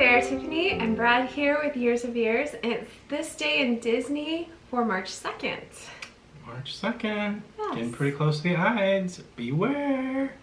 there, Tiffany and Brad here with Years of Years, and it's this day in Disney for March 2nd. March 2nd. Yes. Getting pretty close to the Ides. Beware.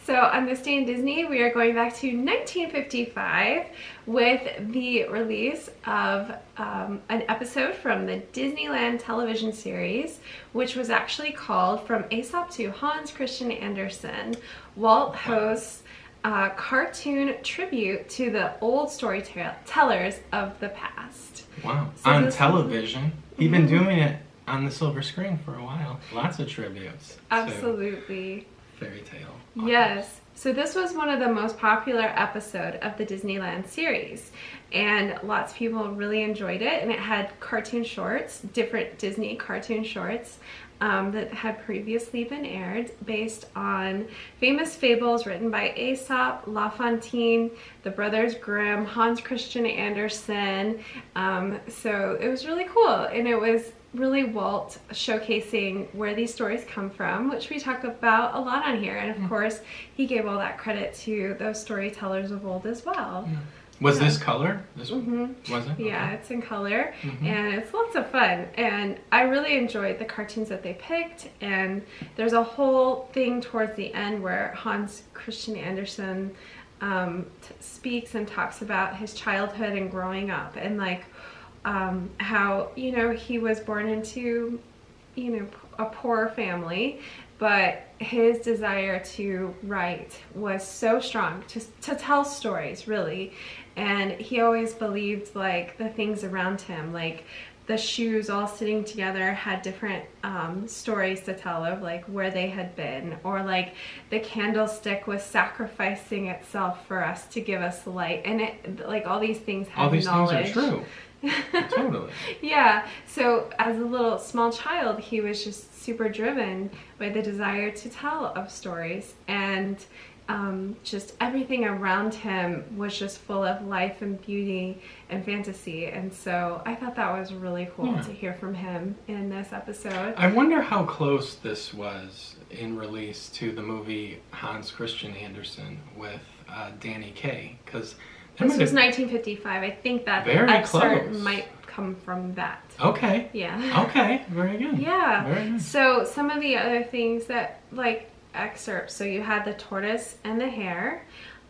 So on this day in Disney, we are going back to 1955 with the release of an episode from the Disneyland television series, which was actually called From Aesop to Hans Christian Andersen. Walt hosts a cartoon tribute to the old storytellers of the past. Wow. So on television. He'd been doing it on the silver screen for a while. Lots of tributes. Absolutely. Fairy tale. Yes. So this was one of the most popular episode of the Disneyland series, and lots of people really enjoyed it, and it had cartoon shorts, different Disney cartoon shorts that had previously been aired based on famous fables written by Aesop, La Fontaine, the Brothers Grimm, Hans Christian Andersen. So it was really cool, and it was really Walt showcasing where these stories come from, which we talk about a lot on here, and of course he gave all that credit to those storytellers of old as well. Was this color? This was it? Yeah, Okay. it's in color, and it's lots of fun, and I really enjoyed the cartoons that they picked. And there's a whole thing towards the end where Hans Christian Andersen speaks and talks about his childhood and growing up, and like how, you know, he was born into, you know, a poor family, but his desire to write was so strong, to tell stories, really. And he always believed, like, the things around him, like the shoes all sitting together had different stories to tell of, like, where they had been, or like the candlestick was sacrificing itself for us to give us light, and it, like, all these things had knowledge. Things are true. Totally. Yeah, so as a little small child, he was just super driven by the desire to tell of stories, and just everything around him was just full of life and beauty and fantasy. And so I thought that was really cool to hear from him in this episode. I wonder how close this was in release to the movie Hans Christian Andersen with Danny Kaye, because this was 1955. I think that very excerpt close. might come from that. Okay. Yeah. Okay. Very good. Yeah. Very nice. So some of the other things that, like, excerpts. So you had the tortoise and the hare,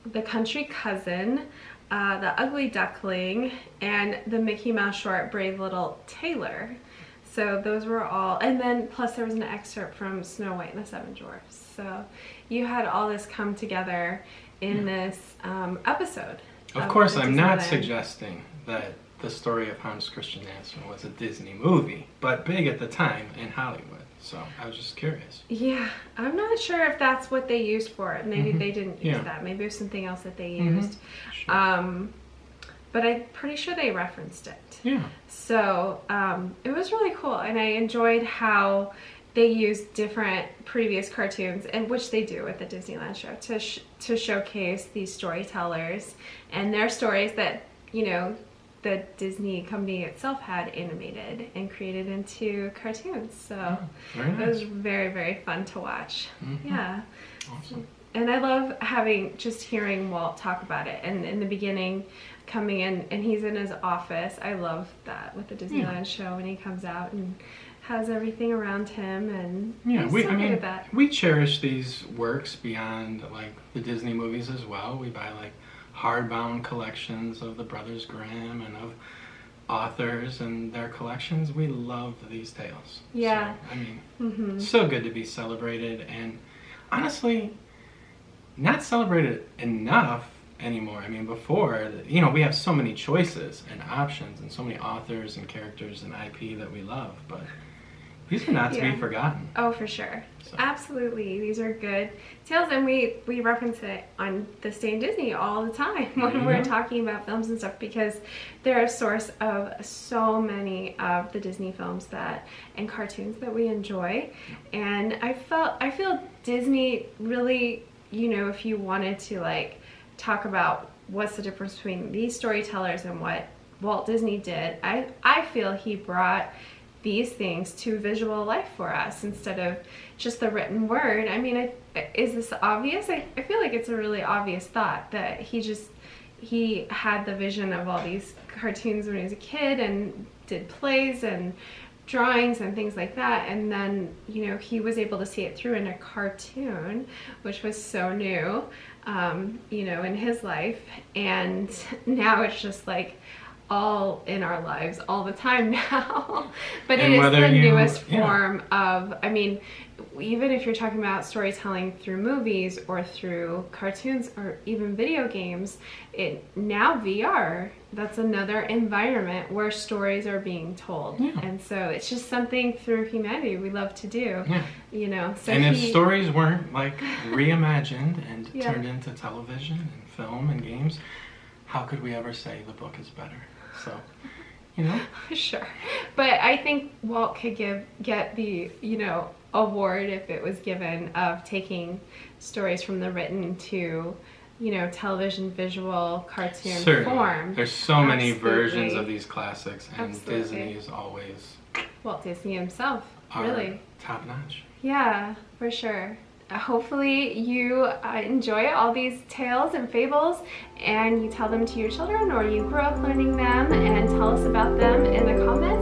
the country cousin, the ugly duckling, and the Mickey Mouse short, Brave Little Tailor. So those were all, and then plus there was an excerpt from Snow White and the Seven Dwarfs. So you had all this come together in this episode. Of course, I'm not Disneyland. suggesting that the story of Hans Christian Andersen was a Disney movie, but big at the time in Hollywood. So I was just curious. Yeah, I'm not sure if that's what they used for it. Maybe they didn't use that. Maybe it was something else that they used. Sure. But I'm pretty sure they referenced it. Yeah. So it was really cool, and I enjoyed how they used different previous cartoons, and which they do at the Disneyland show, to showcase these storytellers and their stories that, you know, the Disney company itself had animated and created into cartoons. So very nice. it was very, very fun to watch. Yeah. Awesome. And I love hearing Walt talk about it. And in the beginning, coming in, and he's in his office. I love that with the Disneyland show when he comes out and has everything around him, and he's so good at that. We cherish these works beyond, like, the Disney movies as well. We buy, like, hardbound collections of the Brothers Grimm and of authors and their collections. We love these tales. Yeah. So, I mean, it's so good to be celebrated, and honestly, not celebrated enough anymore. I mean, before, you know, we have so many choices and options and so many authors and characters and IP that we love, but these are not to be forgotten. Oh, for sure. So. Absolutely. These are good tales, and we reference it on This Day in Disney all the time when we're talking about films and stuff, because they're a source of so many of the Disney films and cartoons that we enjoy. And I feel Disney really, you know, if you wanted to, like, talk about what's the difference between these storytellers and what Walt Disney did, I feel he brought these things to visual life for us instead of just the written word. I mean, is this obvious? I feel like it's a really obvious thought that he just, he had the vision of all these cartoons when he was a kid and did plays and drawings and things like that, and then, you know, he was able to see it through in a cartoon, which was so new, you know, in his life. And now it's just like all in our lives all the time now. But it is the newest form of, I mean, even if you're talking about storytelling through movies or through cartoons or even video games, now VR, that's another environment where stories are being told. And so it's just something through humanity we love to do. You know, so and if stories weren't like reimagined and turned into television and film and games, how could we ever say the book is better? So, you know. Sure. But I think Walt could get the, you know, award if it was given of taking stories from the written to, you know, television, visual, cartoon form. There's so many versions of these classics, and Disney is always Walt Disney himself, really top notch. Yeah, for sure. Hopefully you enjoy all these tales and fables, and you tell them to your children, or you grew up learning them, and tell us about them in the comments.